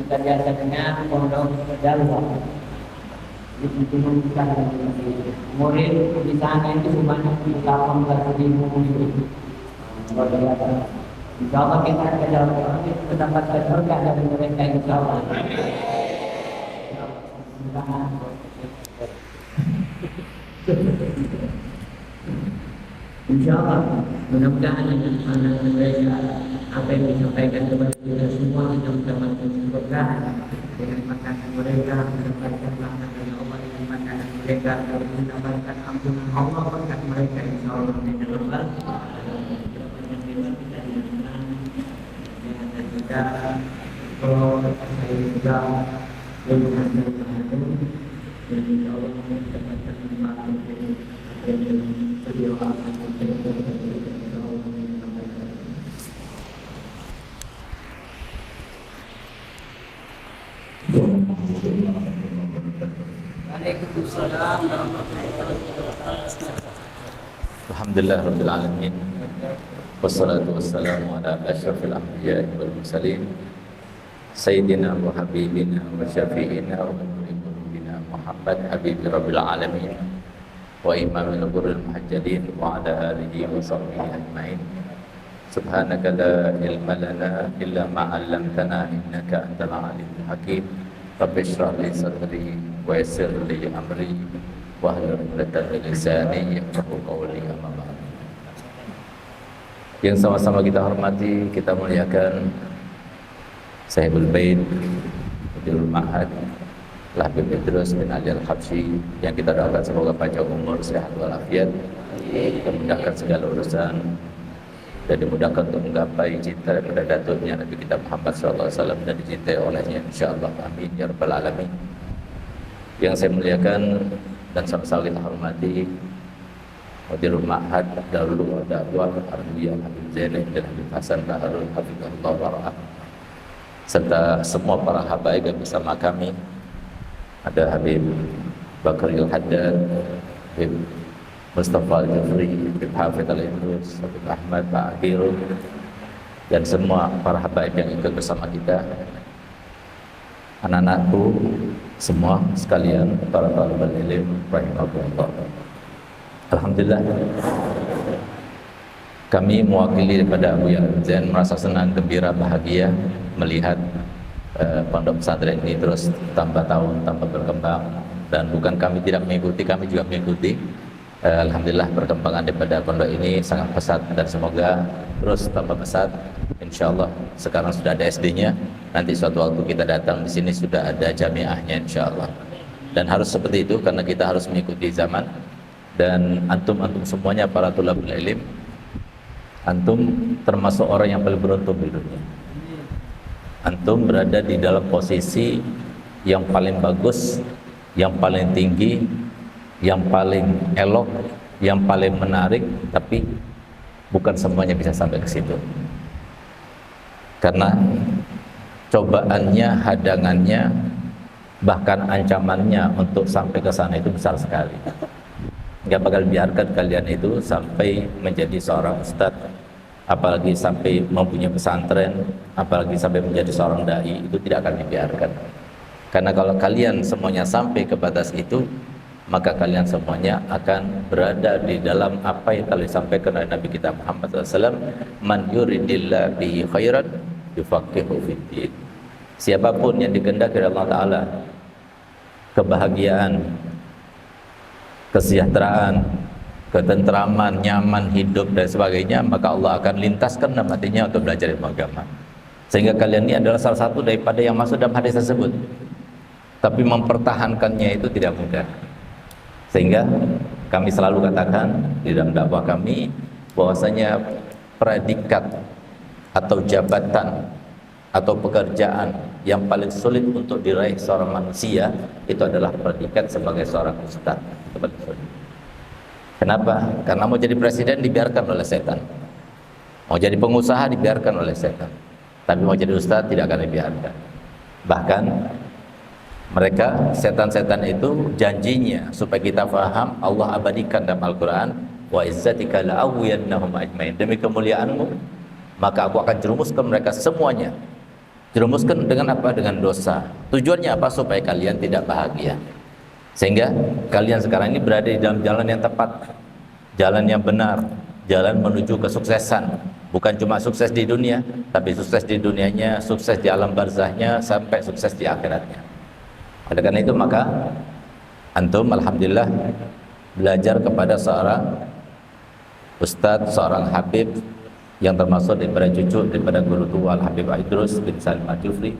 kita biasa dengan pondok Jalwa. Itu bukan murid di sana itu sebanyak 18.000 murid. Luar biasa. Insya Allah kita akan mendapatkan berkah dari mereka, insya Allah. Insya Allah, mudah-mudahan dengan mereka apa yang disampaikan kepada kita semua kita mendapatkan berkah dengan makanan mereka, mendapatkan makanan Allah dengan makanan mereka, mendapatkan ampunan Allah berkat mereka, insya Allah. Dan juga kalau saya juga dengan dan insya Allah mendapatkan manfaat dari beliau akan Alhamdulillah Rabbil Alamin. Wassalatu wassalamu ala asyrafil anbiya'i wal mursalin Sayyidina wa habibina wa syafi'ina wa nuri qulubina Muhammad habibi Rabbil Alamin wa imamil ghurril muhajjalin wa ala alihi wa sahbihi ajma'in. Subhanaka la ilma lana illa ma 'allamtana innaka antal alimul hakim. Rabbi shrah li sadri wa yassir li amri wahlul 'uqdatam min lisani yafqahu qawli. Amma ba'd. Yang sama-sama kita hormati, kita muliakan Sahibul Bait Mudirul Ma'had Habib Idrus bin Ali Al-Habsyi, yang kita doakan semoga panjang umur, sehat walafiat, dimudahkan segala urusan dan dimudahkan untuk menggapai cinta kepada datuknya Nabi kita Muhammad SAW dan dicintai olehnya, insyaallah, amin ya rabbal alamin. Yang saya muliakan dan sama-sama kita hormati Mudirul Ma'had Darul Dakwah Arbiyah Habib Zainal dan Habib Hasan Baharul Hafizahullah wara'ah, serta semua para habaib yang bersama kami. Ada Habib Bakar Al-Haddad, Habib Mustafa Al-Jafri, Habib Hafidh Al-Idrus, Habib Ahmad, Pak Akhir, dan semua para habaib yang ikut bersama kita, anak-anakku semua sekalian, para talibul ilm rahimahullah. Alhamdulillah, kami mewakili daripada Abu Zain merasa senang, gembira, bahagia melihat pondok pesantren ini terus tambah tahun, tambah berkembang, dan bukan kami tidak mengikuti, kami juga mengikuti. Alhamdulillah perkembangan daripada pondok ini sangat pesat dan semoga terus tambah pesat. Insyaallah sekarang sudah ada SD-nya, nanti suatu waktu kita datang di sini sudah ada jamiahnya insyaallah. Dan harus seperti itu karena kita harus mengikuti zaman. Dan antum semuanya para thalabul ilm, antum termasuk orang yang paling beruntung di dunia. Antum berada di dalam posisi yang paling bagus, yang paling tinggi, yang paling elok, yang paling menarik, tapi bukan semuanya bisa sampai ke situ. Karena cobaannya, hadangannya, bahkan ancamannya untuk sampai ke sana itu besar sekali. Nggak bakal biarkan kalian itu sampai menjadi seorang ustadz, apalagi sampai mempunyai pesantren, apalagi sampai menjadi seorang dai, itu tidak akan dibiarkan. Karena kalau kalian semuanya sampai ke batas itu, maka kalian semuanya akan berada di dalam apa yang telah disampaikan oleh Nabi kita Muhammad SAW, man yuridillah bihi khairan yufaqihu fiddin. Siapapun yang dikehendaki oleh Allah Ta'ala kebahagiaan, kesejahteraan, ketentraman, nyaman hidup dan sebagainya, maka Allah akan lintaskan dalam hatinya untuk belajar ilmu agama. Sehingga kalian ini adalah salah satu daripada yang masuk dalam hadis tersebut. Tapi mempertahankannya itu tidak mudah. Sehingga kami selalu katakan di dalam dakwah kami bahwasanya predikat atau jabatan atau pekerjaan yang paling sulit untuk diraih seorang manusia itu adalah predikat sebagai seorang ustadz. Itu paling sulit. Kenapa? Karena mau jadi presiden dibiarkan oleh setan, mau jadi pengusaha dibiarkan oleh setan, tapi mau jadi ustadz tidak akan dibiarkan. Bahkan mereka, setan-setan itu janjinya supaya kita faham, Allah abadikan dalam Al-Quran, wa izzatika la'awiyannahum ajmain, demi kemuliaanmu maka aku akan jerumuskan mereka semuanya Dirumuskan dengan apa? Dengan dosa. Tujuannya apa? Supaya kalian tidak bahagia. Sehingga kalian sekarang ini berada di dalam jalan yang tepat, jalan yang benar, jalan menuju kesuksesan. Bukan cuma sukses di dunia, tapi sukses di dunianya, sukses di alam barzahnya, sampai sukses di akhiratnya. Oleh karena itu maka antum alhamdulillah belajar kepada seorang ustadz, seorang habib yang termasuk daripada cucu daripada guru tua Al-Habib Idrus bin Salim Al-Jufri,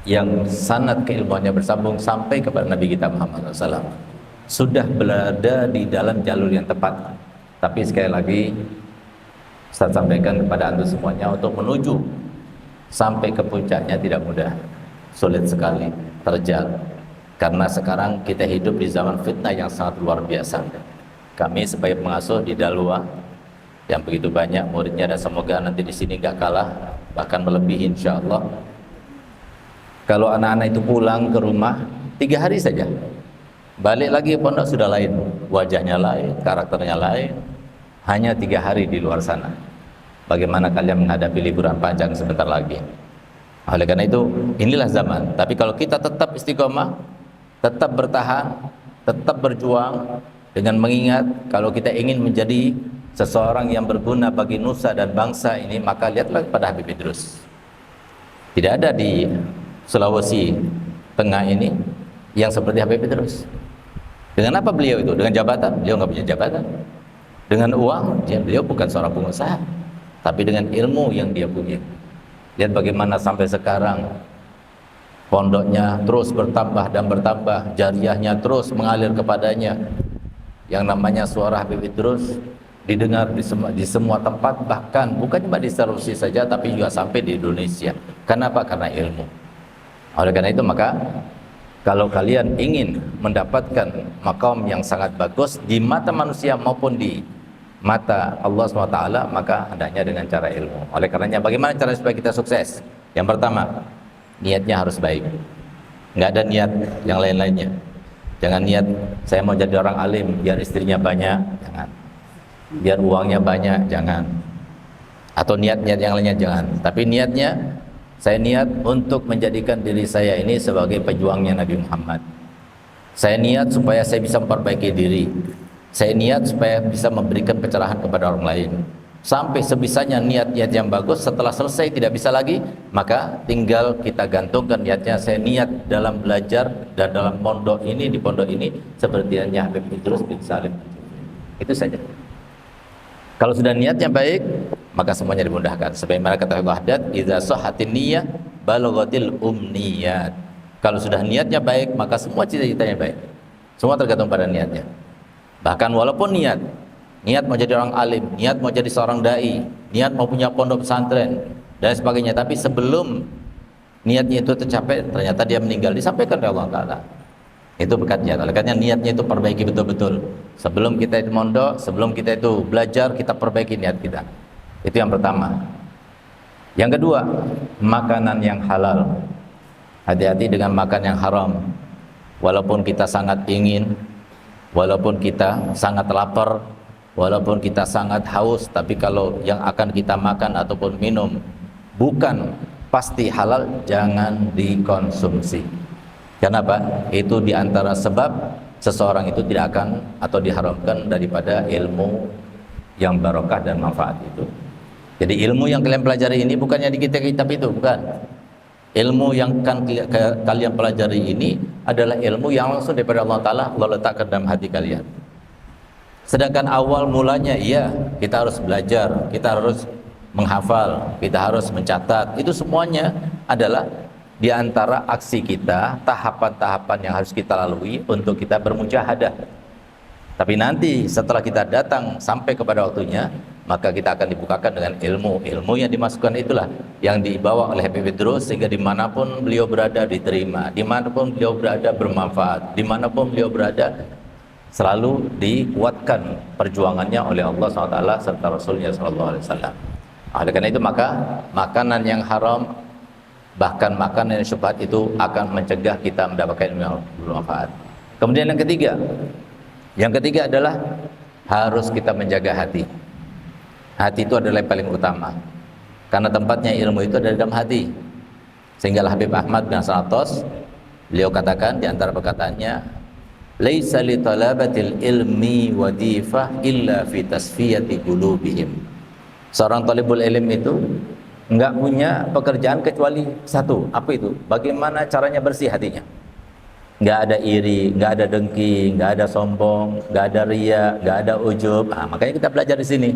yang sanad keilmuannya bersambung sampai kepada Nabi kita Muhammad SAW. Sudah berada di dalam jalur yang tepat. Tapi sekali lagi Ustaz sampaikan kepada antum semuanya, untuk menuju sampai ke puncaknya tidak mudah, sulit sekali, terjal. Karena sekarang kita hidup di zaman fitnah yang sangat luar biasa. Kami sebagai pengasuh di Dalwa yang begitu banyak muridnya, dan semoga nanti di sini nggak kalah, bahkan melebihi insya Allah. Kalau anak-anak itu pulang ke rumah 3 hari saja, balik lagi pondok sudah lain, wajahnya lain, karakternya lain. Hanya 3 hari di luar sana. Bagaimana kalian menghadapi liburan panjang sebentar lagi? Oleh karena itu inilah zaman. Tapi kalau kita tetap istiqomah, tetap bertahan, tetap berjuang, dengan mengingat kalau kita ingin menjadi seseorang yang berguna bagi nusa dan bangsa ini, maka lihatlah kepada Habib Idrus. Tidak ada di Sulawesi Tengah ini yang seperti Habib Idrus. Dengan apa beliau itu? Dengan jabatan? Beliau nggak punya jabatan. Dengan uang? Beliau bukan seorang pengusaha, tapi dengan ilmu yang dia punya. Lihat bagaimana sampai sekarang pondoknya terus bertambah dan bertambah, jariahnya terus mengalir kepadanya. Yang namanya suara Habib Idrus didengar di semua tempat, bahkan bukan cuma di Sulawesi saja, tapi juga sampai di Indonesia. Kenapa? Karena ilmu. Oleh karena itu maka kalau kalian ingin mendapatkan maqam yang sangat bagus di mata manusia maupun di mata Allah SWT, maka hendaknya dengan cara ilmu. Oleh karenanya bagaimana cara supaya kita sukses? Yang pertama, niatnya harus baik. Nggak ada niat yang lain-lainnya. Jangan niat saya mau jadi orang alim biar istrinya banyak, jangan. Biar uangnya banyak, jangan. Atau niat-niat yang lainnya, jangan. Tapi niatnya, saya niat untuk menjadikan diri saya ini sebagai pejuangnya Nabi Muhammad. Saya niat supaya saya bisa memperbaiki diri. Saya niat supaya bisa memberikan pencerahan kepada orang lain. Sampai sebisanya niat-niat yang bagus. Setelah selesai tidak bisa lagi, maka tinggal kita gantungkan niatnya. Saya niat dalam belajar dan dalam pondok ini, di pondok ini seperti yang Habib Idrus bin Salim. Itu saja. Kalau sudah niatnya baik, maka semuanya dimudahkan. Sebagaimana kata Wahdat, idza sahhatin niyyah balaghatil umniyat. Kalau sudah niatnya baik, maka semua cita-citanya baik. Semua tergantung pada niatnya. Bahkan walaupun niat mau jadi orang alim, niat mau jadi seorang dai, niat mau punya pondok pesantren dan sebagainya, tapi sebelum niatnya itu tercapai, ternyata dia meninggal, disampaikan oleh Allah Ta'ala. Itu berkatnya. Oleh karena niatnya itu perbaiki betul-betul. Sebelum kita itu mondok, sebelum kita itu belajar, kita perbaiki niat kita. Itu yang pertama. Yang kedua, makanan yang halal. Hati-hati dengan makan yang haram. Walaupun kita sangat ingin, walaupun kita sangat lapar, walaupun kita sangat haus, tapi kalau yang akan kita makan ataupun minum bukan pasti halal, jangan dikonsumsi. Kenapa? Itu diantara sebab seseorang itu tidak akan atau diharamkan daripada ilmu yang barokah dan manfaat itu. Jadi ilmu yang kalian pelajari ini bukannya di kitab-kitab itu, bukan. Ilmu yang akan kalian pelajari ini adalah ilmu yang langsung daripada Allah Ta'ala, Allah letakkan dalam hati kalian. Sedangkan awal mulanya, iya, kita harus belajar, kita harus menghafal, kita harus mencatat. Itu semuanya adalah di antara aksi kita, tahapan-tahapan yang harus kita lalui untuk kita bermujahadah. Tapi nanti setelah kita datang sampai kepada waktunya, maka kita akan dibukakan dengan ilmu yang dimasukkan itulah yang dibawa oleh Habib Idrus, sehingga dimanapun beliau berada diterima, dimanapun beliau berada bermanfaat, dimanapun beliau berada selalu dikuatkan perjuangannya oleh Allah SWT serta Rasulnya SAW. Oleh karena itu maka makanan yang haram, bahkan makanan yang syubhat itu akan mencegah kita mendapatkan ilmu yang bermanfaat. Kemudian yang ketiga adalah harus kita menjaga hati. Hati itu adalah yang paling utama, karena tempatnya ilmu itu ada dalam hati. Sehingga Habib Ahmad bin Hasan At-Tas beliau katakan di antara perkataannya, laisa li talabatil ilmi wadifah illa fi tasfiyati qulubihim. Seorang talibul ilm itu enggak punya pekerjaan kecuali satu. Apa itu? Bagaimana caranya bersih hatinya. Enggak ada iri, enggak ada dengki, enggak ada sombong, enggak ada riya, enggak ada ujub. Makanya kita belajar di sini.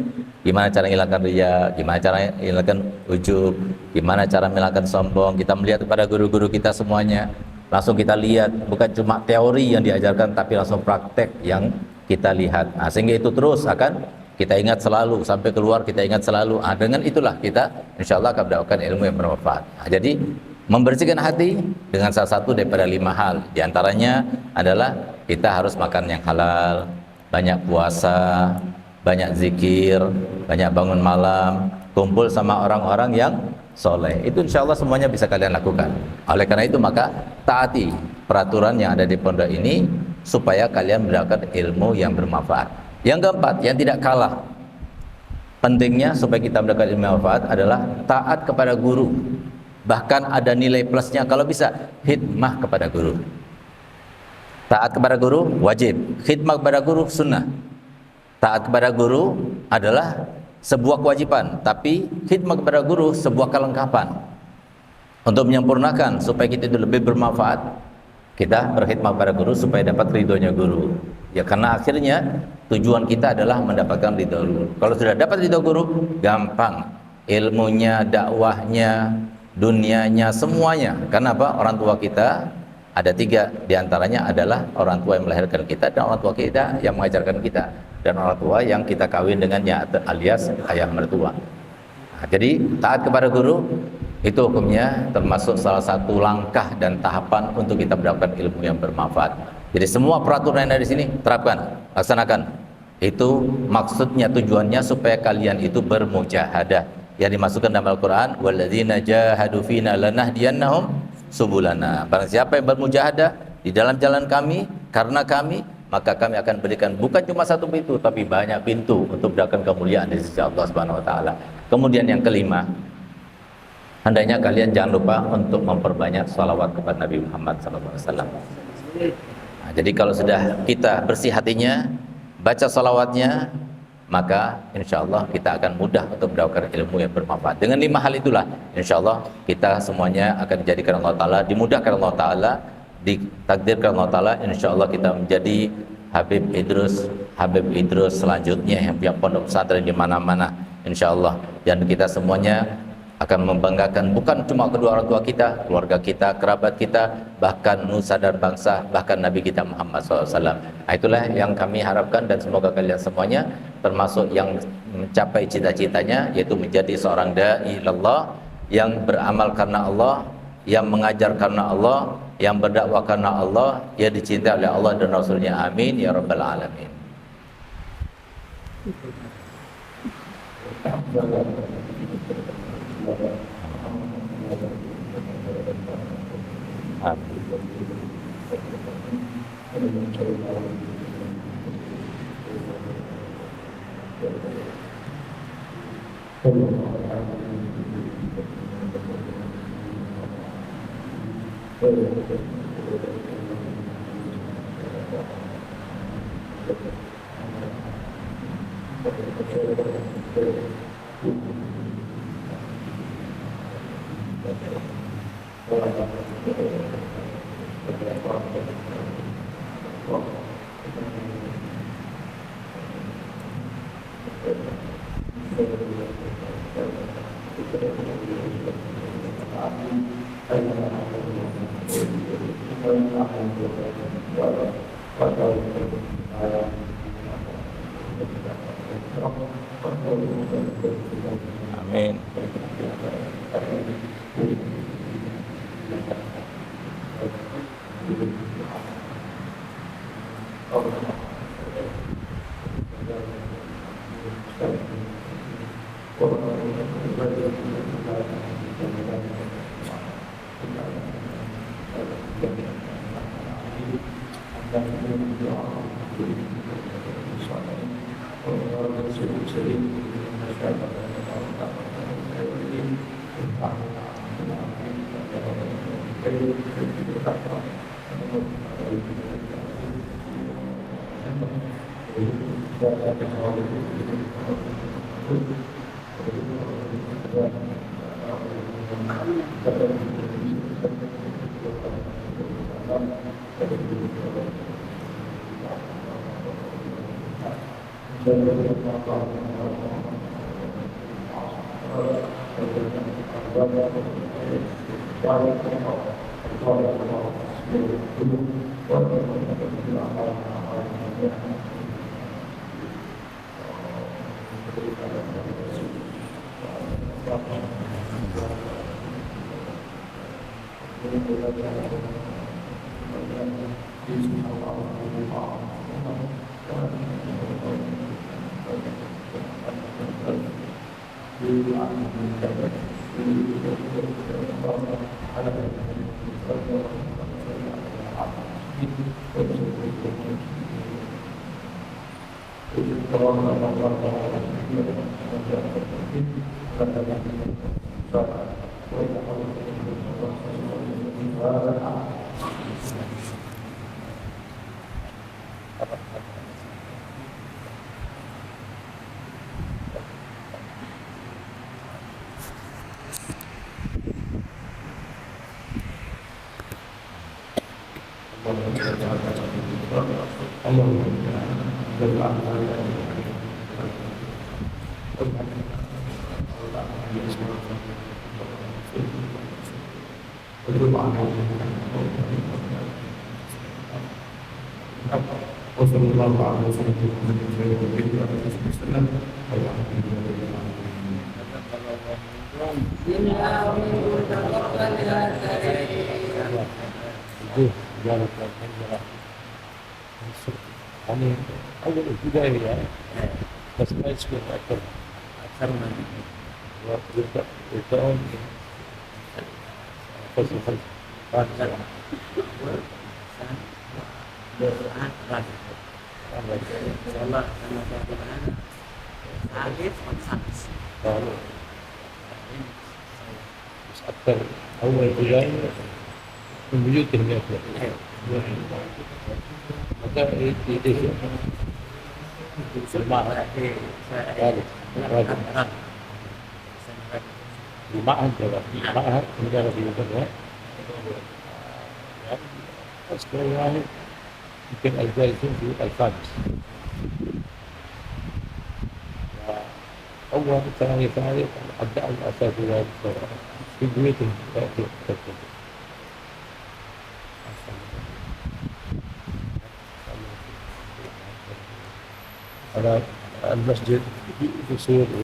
Gimana cara menghilangkan riya, gimana cara menghilangkan ujub, gimana cara menghilangkan sombong. Kita melihat kepada guru-guru kita semuanya. Langsung kita lihat, bukan cuma teori yang diajarkan, tapi langsung praktek yang kita lihat. Sehingga itu terus akan kita ingat selalu, sampai keluar kita ingat selalu. Dengan itulah kita insya Allah akan mendapatkan ilmu yang bermanfaat. Jadi membersihkan hati dengan salah satu daripada 5 hal. Di antaranya adalah kita harus makan yang halal, banyak puasa, banyak zikir, banyak bangun malam, kumpul sama orang-orang yang soleh. Itu insya Allah semuanya bisa kalian lakukan. Oleh karena itu maka taati peraturan yang ada di pondok ini supaya kalian mendapatkan ilmu yang bermanfaat. Yang keempat, yang tidak kalah pentingnya supaya kita mendapatkan ilmu yang bermanfaat adalah taat kepada guru. Bahkan ada nilai plusnya kalau bisa khidmah kepada guru. Taat kepada guru wajib, khidmah kepada guru sunnah. Taat kepada guru adalah sebuah kewajiban, tapi khidmah kepada guru sebuah kelengkapan. Untuk menyempurnakan supaya kita itu lebih bermanfaat, kita berkhidmah kepada guru supaya dapat ridhonya guru. Ya karena akhirnya tujuan kita adalah mendapatkan ridho guru. Kalau sudah dapat ridho guru, gampang ilmunya, dakwahnya, dunianya, semuanya. Karena apa? Orang tua kita ada 3, diantaranya adalah orang tua yang melahirkan kita dan orang tua kita yang mengajarkan kita, dan orang tua yang kita kawin dengannya alias ayah mertua. Jadi taat kepada guru itu hukumnya termasuk salah satu langkah dan tahapan untuk kita mendapatkan ilmu yang bermanfaat. Jadi semua peraturan yang ada di sini terapkan, laksanakan. Itu maksudnya, tujuannya supaya kalian itu bermujahadah. Yang dimasukkan dalam Al-Quran, walladzina jahadu fina lanahdiyannahum subulana. Barang siapa yang bermujahadah di dalam jalan kami, karena kami, maka kami akan berikan bukan cuma satu pintu, tapi banyak pintu untuk mendapatkan kemuliaan di sisi Allah Subhanahu wa taala. Kemudian yang kelima, hendaknya kalian jangan lupa untuk memperbanyak salawat kepada Nabi Muhammad SAW. Jadi kalau sudah kita bersih hatinya, baca salawatnya, maka insya Allah kita akan mudah untuk mendapatkan ilmu yang bermanfaat. Dengan 5 hal itulah insya Allah kita semuanya akan dijadikan Allah Ta'ala, dimudahkan Allah Ta'ala, ditakdirkan Allah Ta'ala. Insya Allah kita menjadi Habib Idrus selanjutnya yang punya pondok pesantren di mana-mana insya Allah. Dan kita semuanya akan membanggakan bukan cuma kedua orang tua kita, keluarga kita, kerabat kita, bahkan nusa dan bangsa, bahkan Nabi kita Muhammad SAW. Itulah yang kami harapkan, dan semoga kalian semuanya termasuk yang mencapai cita-citanya, yaitu menjadi seorang da'i ilallah, yang beramal karena Allah, yang mengajar karena Allah, yang berdakwah karena Allah, yang dicintai oleh Allah dan Rasulnya. Amin ya rabbal alamin. Amin. وصلى الله على سيدنا محمد وسلم والحمد لله. يعني أول ابتدائي يعني بس ما يسكن أكثر من يبدأون فصل خلف Insyaallah sama bagaimana Alif Konsans. بس أكثر أول ابتدائي من بيوتهم يأكل متى يديش المعهد المعهد مجرد يوجد أذكر يعني يمكن الجالسين في الخامس أول ثاني ثالث أبدأ الأساتذة في بيوتهم تأتي على المسجد في سور